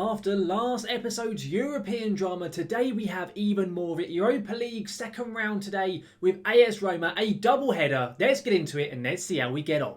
After last episode's European drama, today we have even more of it. Europa League second round today with AS Roma, a double header. Let's get into it and let's see how we get on.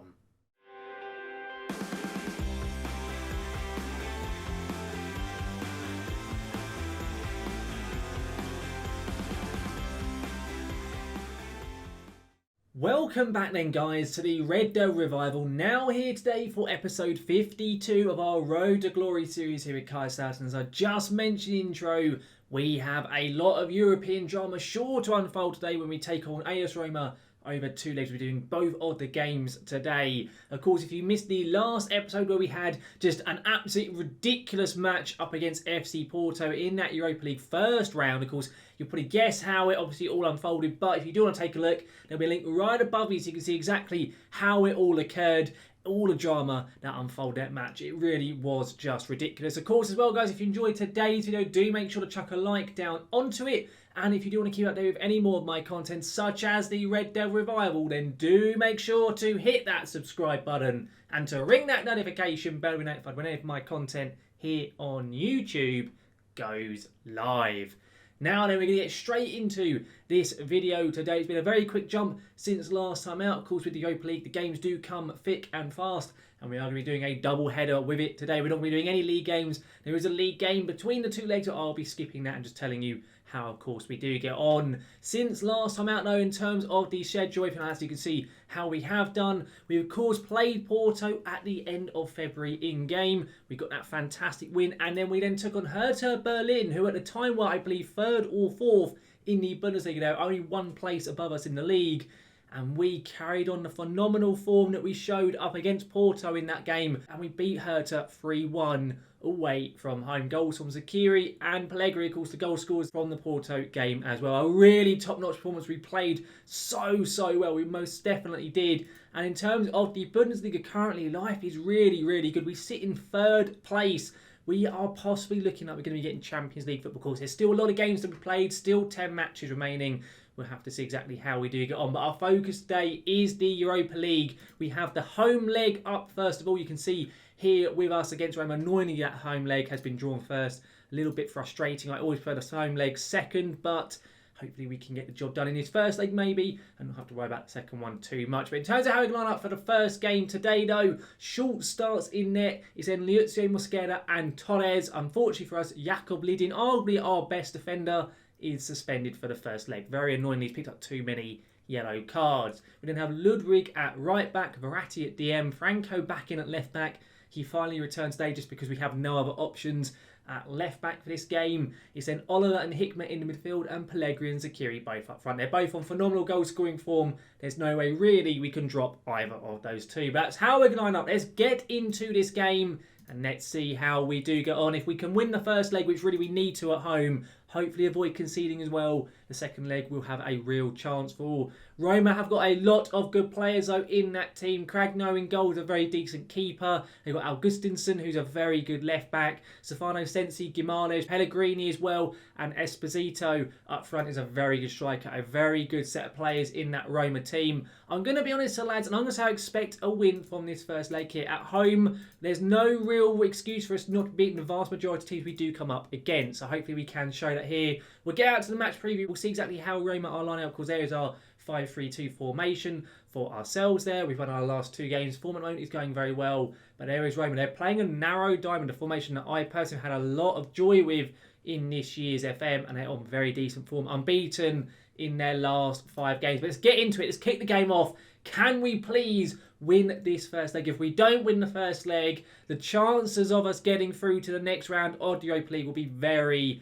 Welcome back then guys to the Red Devil Revival, now here today for episode 52 of our Road to Glory series here at Kaiserslautern. As I just mentioned in the intro, we have a lot of European drama sure to unfold today when we take on AS Roma over 2 legs. We're doing both of the games today. Of course, if you missed the last episode where we had just an absolutely ridiculous match up against FC Porto in that Europa League first round, of course, you'll probably guess how it obviously all unfolded. But if you do want to take a look, there'll be a link right above you so you can see exactly how it all occurred. All the drama that unfolded that match. It really was just ridiculous. Of course, as well, guys, if you enjoyed today's video, do make sure to chuck a like down onto it. And if you do want to keep up to date with any more of my content, such as the Red Devil Revival, then do make sure to hit that subscribe button and to ring that notification bell to be notified whenever my content here on YouTube goes live. Now then, we're going to get straight into this video today. It's been a very quick jump since last time out. Of course, with the Europa League, the games do come thick and fast, and we are going to be doing a double header with it today. We're not going to be doing any league games. There is a league game between the 2 legs, so I'll be skipping that and just telling you how, of course, we do get on. Since last time out, though, in terms of the schedule, as you can see how we have done, we, of course, played Porto at the end of February in-game. We got that fantastic win, and then we then took on Hertha Berlin, who at the time were, I believe, 3rd or 4th in the Bundesliga. They were only 1 place above us in the league. And we carried on the phenomenal form that we showed up against Porto in that game. And we beat Hertha 3-1 away from home. Goals from Zakiri and Pellegrini, of course, the goal scorers from the Porto game as well. A really top-notch performance. We played so well. We most definitely did. And in terms of the Bundesliga currently, life is really good. We sit in 3rd place. We are possibly looking like we're going to be getting Champions League football. Of course, there's still a lot of games to be played. Still 10 matches remaining. We'll have to see exactly how we do get on. But our focus today is the Europa League. We have the home leg up first of all. You can see here with us against Roma. Annoyingly, that home leg has been drawn first. A little bit frustrating. I always prefer the home leg second, but hopefully we can get the job done in this first leg maybe, and not have to worry about the second one too much. But in terms of how we line up for the first game today, though, Schultz starts in net. It's then Liuzio Mosquera and Torres. Unfortunately for us, Jakob Lidin, arguably our best defender, is suspended for the first leg. Very annoyingly, he's picked up too many yellow cards. We then have Ludwig at right back, Verratti at DM, Franco back in at left back. He finally returns today just because we have no other options at left back for this game. It's then Oliver and Hickman in the midfield and Pellegrini and Zakiri both up front. They're both on phenomenal goal scoring form. There's no way really we can drop either of those two. But that's how we're going to line up. Let's get into this game and let's see how we do get on. If we can win the first leg, which really we need to at home, hopefully avoid conceding as well, the second leg we'll have a real chance for. Roma have got a lot of good players though in that team. Cragno in goal is a very decent keeper. They've got Augustinson, who's a very good left back. Stefano Sensi, Gimares, Pellegrini as well, and Esposito up front is a very good striker. A very good set of players in that Roma team. I'm going to be honest, lads, and I'm going to say I expect a win from this first leg here. At home, there's no real excuse for us not beating the vast majority of teams we do come up against. So hopefully we can show that here. We'll get out to the match preview. We'll see exactly how Roma are lining up, because there is our 5-3-2 formation for ourselves there. We've won our last 2 games. Form at the moment is going very well. But there is Roma. They're playing a narrow diamond, a formation that I personally had a lot of joy with in this year's FM. And they're on very decent form. Unbeaten in their last 5 games. But let's get into it. Let's kick the game off. Can we please win this first leg? If we don't win the first leg, the chances of us getting through to the next round of the Europa League will be very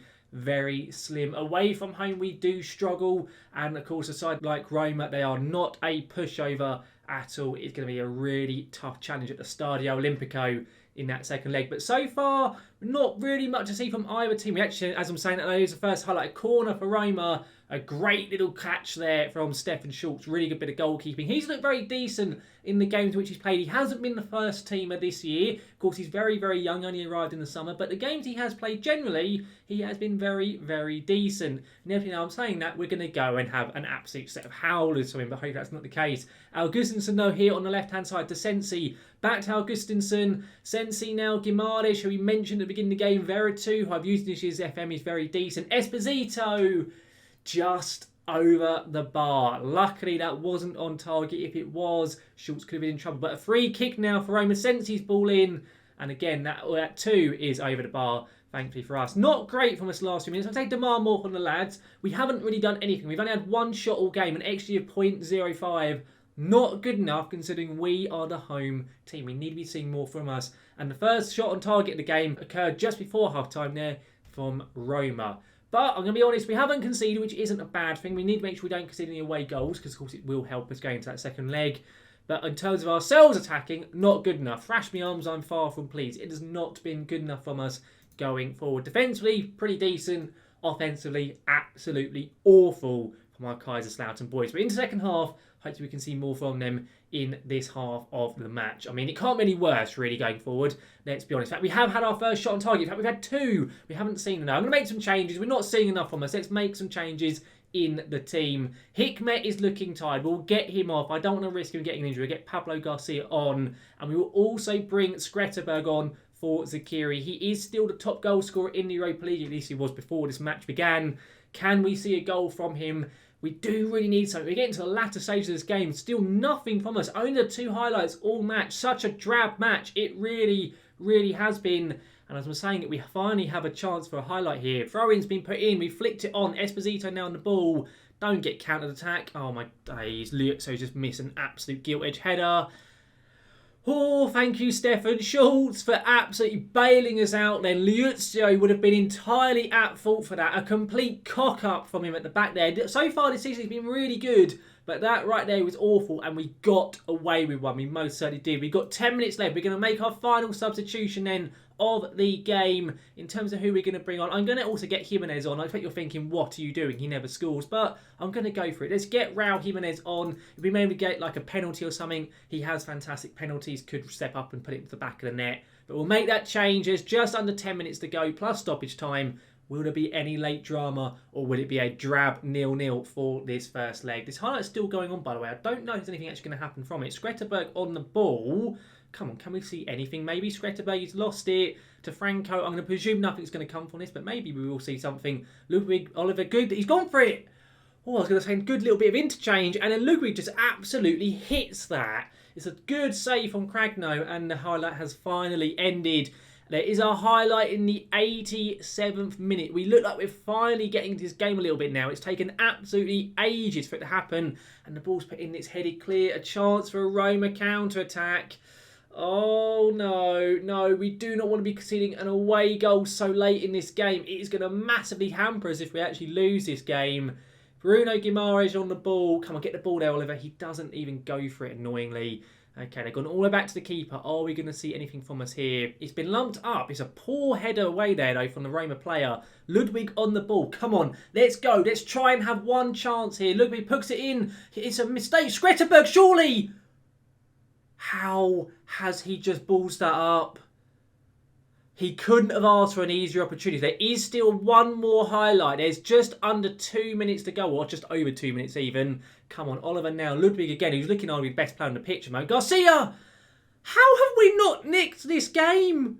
slim. Away from home, we do struggle. And of course, a side like Roma, they are not a pushover at all. It's going to be a really tough challenge at the Stadio Olimpico in that second leg. But so far, not really much to see from either team. We actually, as I'm saying, that is the first highlight corner for Roma. A great little catch there from Stefan Schultz. Really good bit of goalkeeping. He's looked very decent in the games which he's played. He hasn't been the first teamer this year. Of course, he's very, very young, only arrived in the summer. But the games he has played, generally, he has been very, very decent. And every now I'm saying that, we're going to go and have an absolute set of howlers from him. But hopefully that's not the case. Augustinsson, though, here on the left-hand side to Sensi. Back to Augustinsson. Sensi now. Guimaraes, who we mentioned at the beginning of the game. Veretout, who I've used this year's FM, is very decent. Esposito, just over the bar. Luckily, that wasn't on target. If it was, Schultz could have been in trouble. But a free kick now for Roma. Sensi's ball in. And again, that too is over the bar, thankfully for us. Not great from us last few minutes. I'll take demand more from the lads. We haven't really done anything. We've only had one shot all game, an XG of 0.05. Not good enough considering we are the home team. We need to be seeing more from us. And the first shot on target of the game occurred just before half-time there from Roma. But I'm going to be honest, we haven't conceded, which isn't a bad thing. We need to make sure we don't concede any away goals, because of course it will help us go into that second leg. But in terms of ourselves attacking, not good enough. Thrash me arms, I'm far from pleased. It has not been good enough from us going forward. Defensively, pretty decent. Offensively, absolutely awful from our Kaiserslautern boys. But in the second half, hopefully we can see more from them in this half of the match. I mean, it can't be any worse, really, going forward. Let's be honest. In fact, we have had our first shot on target. In fact, we've had two. We haven't seen enough. I'm going to make some changes. We're not seeing enough from us. Let's make some changes in the team. Hikmet is looking tired. We'll get him off. I don't want to risk him getting an injury. We'll get Pablo Garcia on. And we will also bring Skretterberg on for Zakiri. He is still the top goal scorer in the Europa League. At least he was before this match began. Can we see a goal from him? We do really need something. We're getting to the latter stage of this game. Still nothing from us. Only the two highlights all match. Such a drab match. It really, really has been. And as I'm saying, we finally have a chance for a highlight here. Throw-in's been put in. We flicked it on. Esposito now on the ball. Don't get counter-attack. Oh my days. Liuzzo just missed an absolute gilt-edge header. Oh, thank you, Stefan Schultz, for absolutely bailing us out then. Liuzzo would have been entirely at fault for that. A complete cock-up from him at the back there. So far this season, he's been really good. But that right there was awful, and we got away with one. We most certainly did. We've got 10 minutes left. We're going to make our final substitution then of the game in terms of who we're going to bring on. I'm going to also get Jimenez on. I expect you're thinking, what are you doing? He never scores. But I'm going to go for it. Let's get Raul Jimenez on. If we maybe get like a penalty or something, he has fantastic penalties. Could step up and put it into the back of the net. But we'll make that change. There's just under 10 minutes to go, plus stoppage time. Will there be any late drama, or will it be a drab 0-0 for this first leg? This highlight's still going on, by the way. I don't know if there's anything actually going to happen from it. Skretterberg on the ball. Come on, can we see anything? Maybe Skretterberg's lost it to Franco. I'm going to presume nothing's going to come from this, but maybe we will see something. Ludwig, Oliver, good. He's gone for it. Oh, I was going to say, good little bit of interchange, and then Ludwig just absolutely hits that. It's a good save from Cragno, and the highlight has finally ended. There is a highlight in the 87th minute. We look like we're finally getting into this game a little bit now. It's taken absolutely ages for it to happen. And the ball's put in, it's headed clear. A chance for a Roma counter-attack. Oh, no. We do not want to be conceding an away goal so late in this game. It is going to massively hamper us if we actually lose this game. Bruno Guimaraes on the ball. Come on, get the ball there, Oliver. He doesn't even go for it, annoyingly. Okay, they've gone all the way back to the keeper. Are we going to see anything from us here? It's been lumped up. It's a poor header away there, though, from the Roma player. Ludwig on the ball. Come on, let's go. Let's try and have one chance here. Ludwig puts it in. It's a mistake. Skretterberg, surely! How has he just ballsed that up? He couldn't have asked for an easier opportunity. There is still one more highlight. There's just under 2 minutes to go, or just over 2 minutes even. Come on, Oliver now. Ludwig again, who's looking like the best player on the pitch. Garcia! How have we not nicked this game?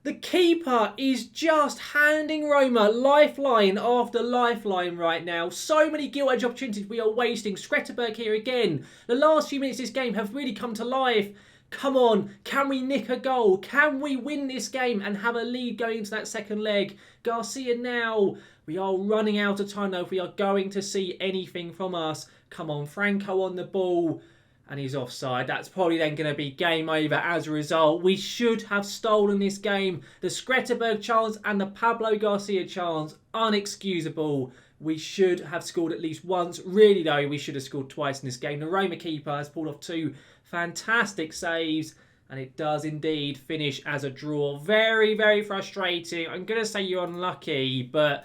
The keeper is just handing Roma lifeline after lifeline right now. So many gilt-edge opportunities we are wasting. Skretterberg here again. The last few minutes of this game have really come to life. Come on, can we nick a goal? Can we win this game and have a lead going into that second leg? Garcia now. We are running out of time though if we are going to see anything from us. Come on, Franco on the ball. And he's offside. That's probably then going to be game over as a result. We should have stolen this game. The Skretterberg chance and the Pablo Garcia chance, unexcusable. We should have scored at least once. Really though, we should have scored twice in this game. The Roma keeper has pulled off two fantastic saves, and it does indeed finish as a draw. Very, very frustrating. I'm going to say you're unlucky, but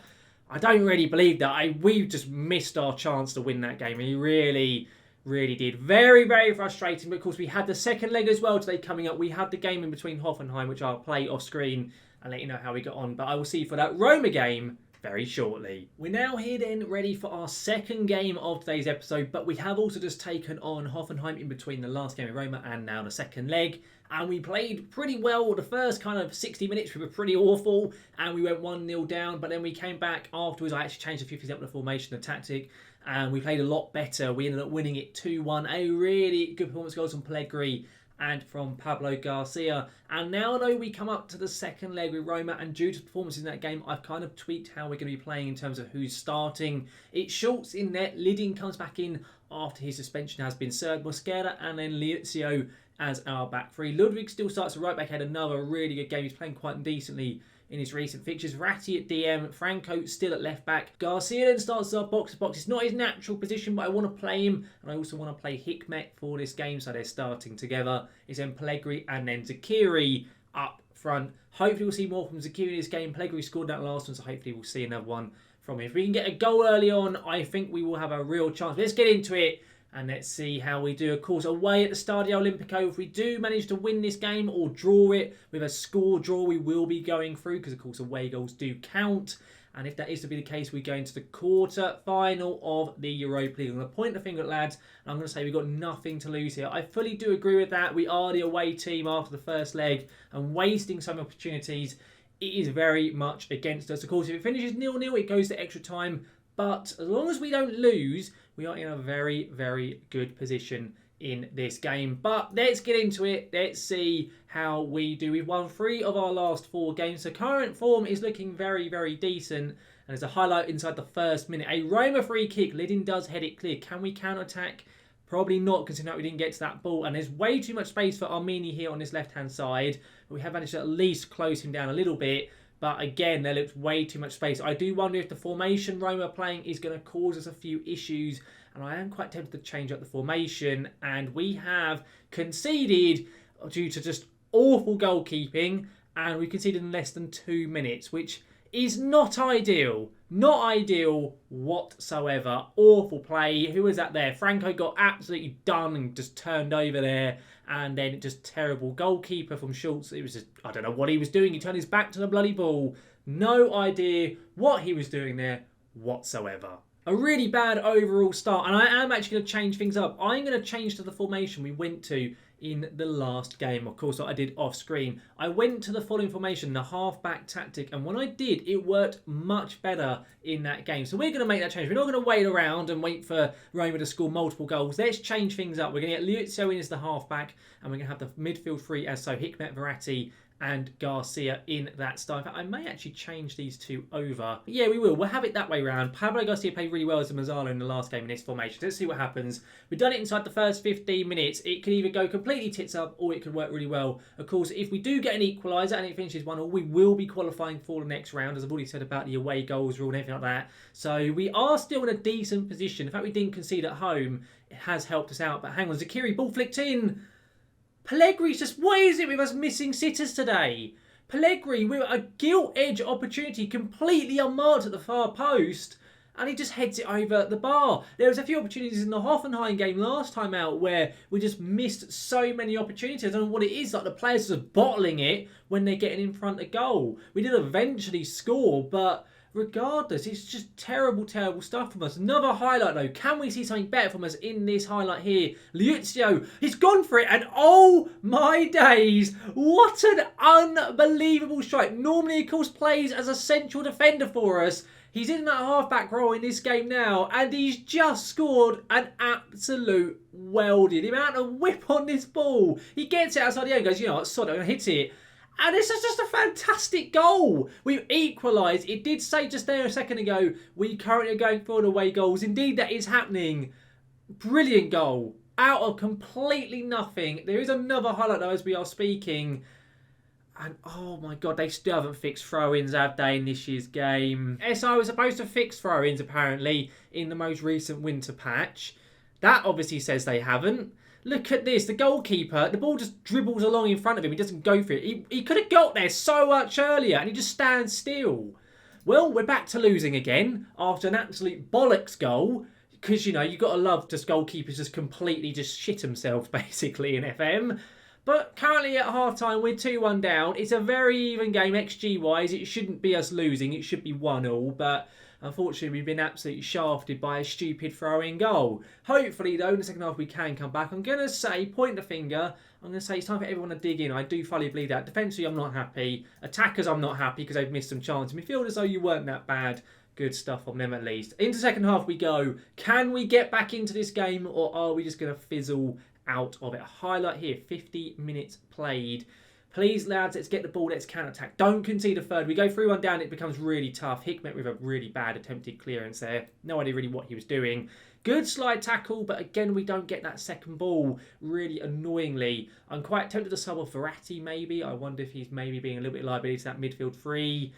I don't really believe that. We just missed our chance to win that game. We really did. Very, very frustrating. But of course, we had the second leg as well today coming up. We had the game in between Hoffenheim, which I'll play off screen and let you know how we got on. But I will see you for that Roma game very shortly. We're now here then ready for our second game of today's episode, but we have also just taken on Hoffenheim in between the last game of Roma and now the second leg. And we played pretty well. The first kind of 60 minutes we were pretty awful and we went 1-0 down, but then we came back afterwards. I actually changed a few things up with the formation and tactic and we played a lot better. We ended up winning it 2-1. A really good performance, goals from Pellegrini and from Pablo Garcia. And now though we come up to the second leg with Roma, and due to performances in that game, I've kind of tweaked how we're going to be playing in terms of who's starting. It's Schultz in net, Lidin comes back in after his suspension has been served, Mosquera and then Liuzio as our back three. Ludwig still starts at right back, had another really good game. He's playing quite decently in his recent fixtures. Ratti at DM, Franco still at left back. Garcia then starts our box to box. It's not his natural position, but I want to play him, and I also want to play Hikmet for this game, so they're starting together. It's then Pellegrini and then Zakiri up front. Hopefully we'll see more from Zakiri in this game. Pellegrini scored that last one, so hopefully we'll see another one from him. If we can get a goal early on, I think we will have a real chance. Let's get into it. And let's see how we do. Of course, away at the Stadio Olimpico, if we do manage to win this game or draw it with a score draw, we will be going through because, of course, away goals do count. And if that is to be the case, we go into the quarter final of the Europa League. I'm going to point the finger at lads, and I'm going to say we've got nothing to lose here. I fully do agree with that. We are the away team after the first leg and wasting some opportunities. It is very much against us. Of course, if it finishes 0-0, it goes to extra time. But as long as we don't lose, we are in a very, very good position in this game. But let's get into it. Let's see how we do. We've won 3 of our last 4 games. So current form is looking very, very decent. And there's a highlight inside the first minute. A Roma free kick. Lidin does head it clear. Can we counter-attack? Probably not, considering that we didn't get to that ball. And there's way too much space for Armini here on this left-hand side. But we have managed to at least close him down a little bit. But again, there looks way too much space. I do wonder if the formation Roma are playing is going to cause us a few issues. And I am quite tempted to change up the formation. And we have conceded due to just awful goalkeeping. And we conceded in less than 2 minutes, which is not ideal. Not ideal whatsoever. Awful play. Who was that there? Franco got absolutely done and just turned over there. And then just terrible goalkeeper from Schultz. It was just, I don't know what he was doing. He turned his back to the bloody ball. No idea what he was doing there whatsoever. A really bad overall start. And I am actually going to change things up. I'm going to change to the formation we went to in the last game. Of course, I did off screen. I went to the following formation, the half-back tactic. And when I did, it worked much better in that game. So we're going to make that change. We're not going to wait around and wait for Roma to score multiple goals. Let's change things up. We're going to get Liuzio in as the half-back. And we're going to have the midfield 3 as so Hikmet, Verratti and Garcia in that style. In fact, I may actually change these 2 over. But yeah, we will. We'll have it that way round. Pablo Garcia played really well as a Mazzala in the last game in this formation. Let's see what happens. We've done it inside the first 15 minutes. It could either go completely tits up or it could work really well. Of course, if we do get an equaliser and it finishes 1-1, we will be qualifying for the next round, as I've already said about the away goals rule and everything like that. So we are still in a decent position. The fact we didn't concede at home, it has helped us out. But hang on, Zakiri, ball flicked in. Pellegrini's just, what is it with us missing sitters today? Pellegrini with a gilt-edge opportunity completely unmarked at the far post, and he just heads it over the bar. There was a few opportunities in the Hoffenheim game last time out where we just missed so many opportunities. I don't know what it is, like the players are just bottling it when they're getting in front of goal. We did eventually score, but regardless, it's just terrible, terrible stuff from us. Another highlight though. Can we see something better from us in this highlight here? Liuzio, he's gone for it, and oh my days, what an unbelievable strike. Normally, of course, plays as a central defender for us. He's in that half-back role in this game now, and he's just scored an absolute weldy. The amount of whip on this ball. He gets it outside the area and goes, you know what, sod it, I'm going to hit it. And this is just a fantastic goal. We've equalised. It did say just there a second ago, we currently are going for away goals. Indeed, that is happening. Brilliant goal. Out of completely nothing. There is another highlight though as we are speaking. And oh my God, they still haven't fixed throw-ins, have they, in this year's game? SI was supposed to fix throw-ins, apparently, in the most recent winter patch. That obviously says they haven't. Look at this. The goalkeeper, the ball just dribbles along in front of him. He doesn't go for it. He could have got there so much earlier, and he just stands still. Well, we're back to losing again after an absolute bollocks goal. Because, you know, you've got to love just goalkeepers just completely just shit themselves, basically, in FM. But currently at half-time, we're 2-1 down. It's a very even game, XG-wise. It shouldn't be us losing. It should be 1-1. But unfortunately, we've been absolutely shafted by a stupid throw-in goal. Hopefully, though, in the second half, we can come back. I'm going to say, point the finger, I'm going to say it's time for everyone to dig in. I do fully believe that. Defensively, I'm not happy. Attackers, I'm not happy because they've missed some chances. Midfielders, though, you weren't that bad. Good stuff on them at least. Into second half we go. Can we get back into this game or are we just going to fizzle out of it? A highlight here, 50 minutes played. Please, lads, let's get the ball. Let's counter-attack. Don't concede a third. We go 3-1 down. It becomes really tough. Hikmet with a really bad attempted clearance there. No idea really what he was doing. Good slide tackle, but again, we don't get that second ball, really annoyingly. I'm quite tempted to sub off Verratti, maybe. I wonder if he's maybe being a little bit liability to that midfield three.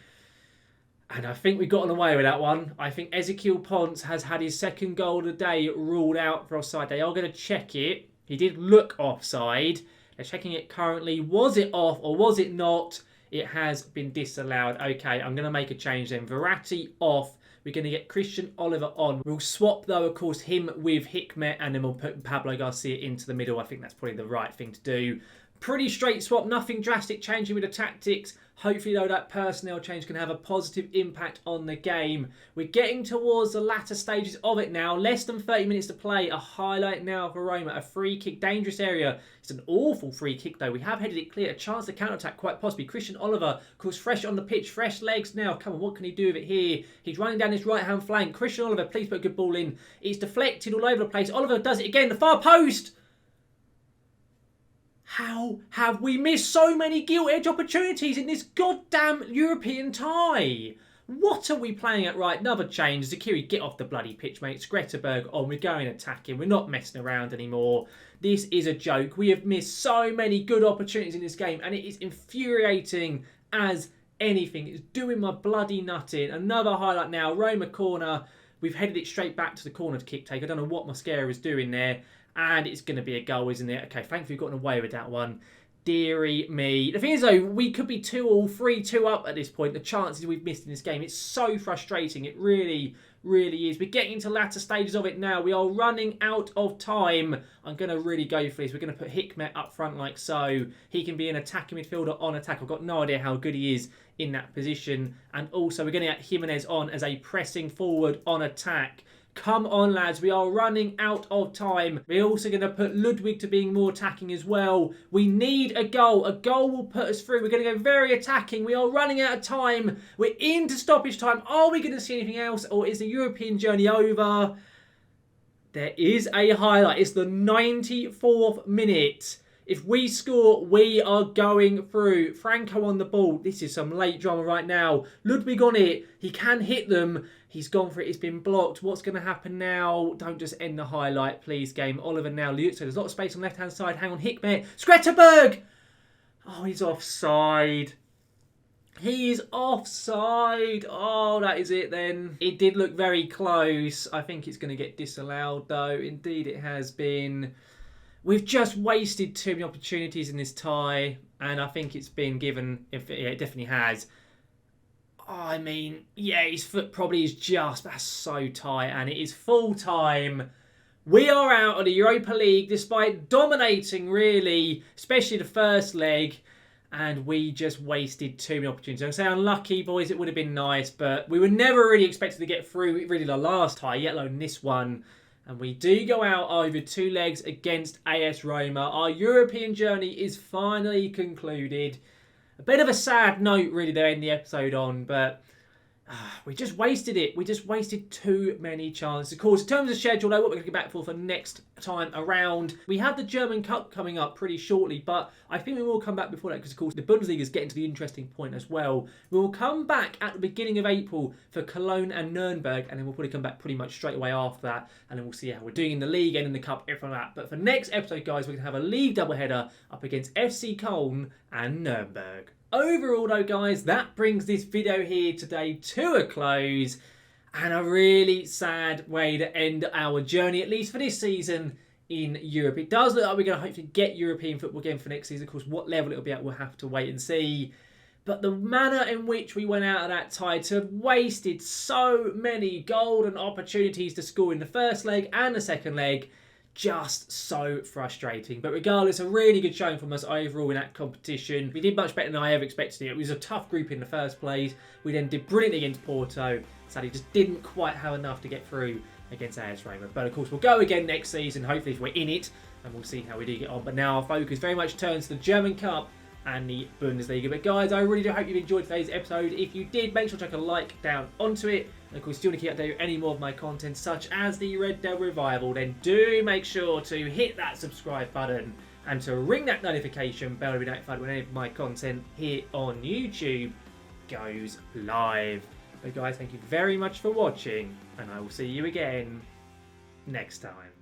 And I think we've gotten away with that one. I think Ezequiel Ponce has had his second goal of the day ruled out for offside. They are going to check it. He did look offside. They're checking it currently. Was it off or was it not? It has been disallowed. Okay, I'm going to make a change then. Verratti off. We're going to get Christian Oliver on. We'll swap, though, of course, him with Hikmet, and then we'll put Pablo Garcia into the middle. I think that's probably the right thing to do. Pretty straight swap, nothing drastic changing with the tactics. Hopefully, though, that personnel change can have a positive impact on the game. We're getting towards the latter stages of it now. Less than 30 minutes to play. A highlight now for Roma. A free kick, dangerous area. It's an awful free kick, though. We have headed it clear. A chance to counter-attack, quite possibly. Christian Oliver, of course, fresh on the pitch. Fresh legs now. Come on, what can he do with it here? He's running down his right-hand flank. Christian Oliver, please put a good ball in. It's deflected all over the place. Oliver does it again. The far post! How have we missed so many gilt-edge opportunities in this goddamn European tie? What are we playing at right? Another change. Zakiri, get off the bloody pitch, mate. Skretterberg on. We're going attacking. We're not messing around anymore. This is a joke. We have missed so many good opportunities in this game, and it is infuriating as anything. It's doing my bloody nut in. Another highlight now. Roma corner. We've headed it straight back to the corner to kick take. I don't know what Mosquera is doing there. And it's going to be a goal, isn't it? Okay, thankfully we've gotten away with that one. Deary me. The thing is, though, we could be 2-2, 3-2 up at this point. The chances we've missed in this game, it's so frustrating. It really, really is. We're getting into latter stages of it now. We are running out of time. I'm going to really go for this. We're going to put Hikmet up front like so. He can be an attacking midfielder on attack. I've got no idea how good he is in that position. And also, we're going to get Jimenez on as a pressing forward on attack. Come on, lads. We are running out of time. We're also going to put Ludwig to being more attacking as well. We need a goal. A goal will put us through. We're going to go very attacking. We are running out of time. We're into stoppage time. Are we going to see anything else? Or is the European journey over? There is a highlight. It's the 94th minute. If we score, we are going through. Franco on the ball. This is some late drama right now. Ludwig on it. He can hit them. He's gone for it. It's been blocked. What's going to happen now? Don't just end the highlight, please, game. Oliver now. So there's a lot of space on the left-hand side. Hang on, Hikmet. Skretterberg! Oh, he's offside. He's offside. Oh, that is it then. It did look very close. I think it's going to get disallowed, though. Indeed, it has been. We've just wasted too many opportunities in this tie, and I think it's been given. It definitely has. Oh, I mean, yeah, his foot probably is just. That's so tight, and it is full time. We are out of the Europa League despite dominating, really, especially the first leg, and we just wasted too many opportunities. I'm saying unlucky, boys. It would have been nice, but we were never really expected to get through really the last tie, yet alone this one. And we do go out over 2 legs against AS Roma. Our European journey is finally concluded. A bit of a sad note, really, to end the episode on, but we just wasted it. We just wasted too many chances. Of course, in terms of schedule, though, what we're going to get back for next time around, we have the German Cup coming up pretty shortly, but I think we will come back before that because, of course, the Bundesliga is getting to the interesting point as well. We will come back at the beginning of April for Cologne and Nuremberg, and then we'll probably come back pretty much straight away after that, and then we'll see how we're doing in the league and in the cup, everything like that. But for next episode, guys, we're going to have a league doubleheader up against FC Köln and Nuremberg. Overall, though, guys, that brings this video here today to a close, and a really sad way to end our journey, at least for this season, in Europe. It does look like we're going to hopefully get European football again for next season. Of course, what level it'll be at, we'll have to wait and see. But the manner in which we went out of that tie to have wasted so many golden opportunities to score in the first leg and the second leg, just so frustrating. But regardless, a really good showing from us overall in that competition. We did much better than I ever expected. It was a tough group in the first place. We then did brilliantly against Porto. Sadly, just didn't quite have enough to get through against AS Roma. But of course, we'll go again next season, hopefully if we're in it, and we'll see how we do get on. But now our focus very much turns to the German Cup and the Bundesliga. But guys, I really do hope you've enjoyed today's episode. If you did, make sure to chuck a like down onto it. And of course, still want to keep updated with any more of my content, such as the Red Devil Revival, then do make sure to hit that subscribe button and to ring that notification bell to be notified when any of my content here on YouTube goes live. But guys, thank you very much for watching, and I will see you again next time.